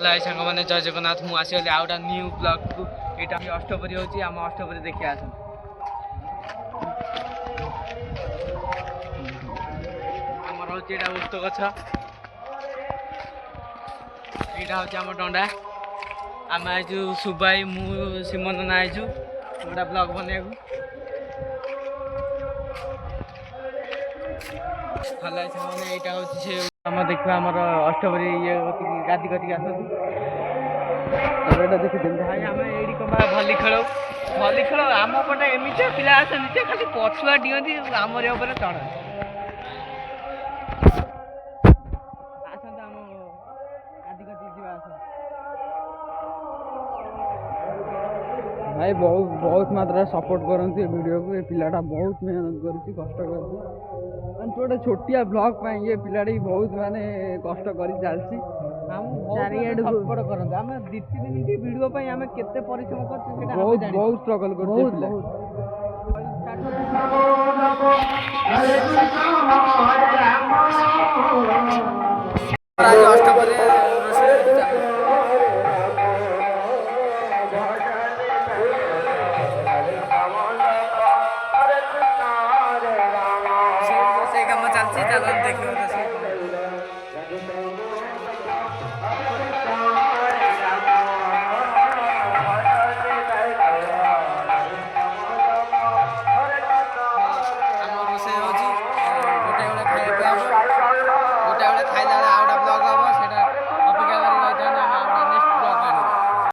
ସାଙ୍ଗମାନେ ଜୟ ଜଗନ୍ନାଥ। ମୁଁ ଆସିଗଲି ଆଉ ଗୋଟେ ନ୍ୟୁ ବ୍ଲଗକୁ। ଏଇଟା ଅଷ୍ଟପରି ହେଉଛି, ଆମ ଅଷ୍ଟପରି ଦେଖି ଆସନ୍ତୁ। ଆମର ହେଉଛି ଏଇଟା ଓସ୍ତ ଗଛ, ଏଇଟା ହେଉଛି ଆମ ଡଣ୍ଡା। ଆମେ ଆଇଛୁ ସୁବାଇ, ମୁଁ ସିମନ ନା ଆଇଛୁ ଗୋଟେ ବ୍ଲଗ ବନେଇବାକୁ। ଭଲ ସାଙ୍ଗମାନେ ଏଇଟା ହେଉଛି ସେ ଆମ ଦେଖିବା ଆମର ଅଷ୍ଟପରି ଇଏ ଗାଦି କତିକି ଆସନ୍ତୁ। ଏଇଟା ଦେଖିଛନ୍ତି ଭାଇ, ଆମେ ଏଇଠି କଣ ଭଲି ଖେଳ ଆମ ପଟେ ଏମିତିଆ ପିଲା ଆସନ୍ତି ଯେ ଖାଲି ପଛୁଆ ଡିଅନ୍ତି, ଆମରି ଉପରେ ଚଢ଼ନ୍ତି। ଆସନ୍ତୁ ଆମ ଗାଦି କତିକି ଯିବା, ଆସନ୍ତୁ ଭାଇ। ବହୁତ ମାତ୍ରାରେ ସପୋର୍ଟ କରନ୍ତି ଏ ଭିଡ଼ିଓକୁ। ଏ ପିଲାଟା ବହୁତ ମେହନତ କରୁଛି, କଷ୍ଟ କରୁଛି। ମାନେ ଗୋଟେ ଛୋଟିଆ ବ୍ଲଗ ପାଇଁ ଏ ପିଲାଟି ବହୁତ ମାନେ କଷ୍ଟ କରି ଚାଲିଛି। ଚାରିଆଡ଼କୁ ସପୋର୍ଟ କରନ୍ତୁ। ଆମେ 2-3 ମିନିଟ୍ ଭିଡ଼ିଓ ପାଇଁ ଆମେ କେତେ ପରିଶ୍ରମ କରୁଛୁ ସେଇଟା ବହୁତ ଷ୍ଟ୍ରଗଲ୍ କରୁଛୁ। ଅଷ୍ଟପରି ରୋଷେଇ କାମ ଚାଲିଛି, ଚାଲନ୍ତୁ ଦେଖିବ ରୋଷେଇ।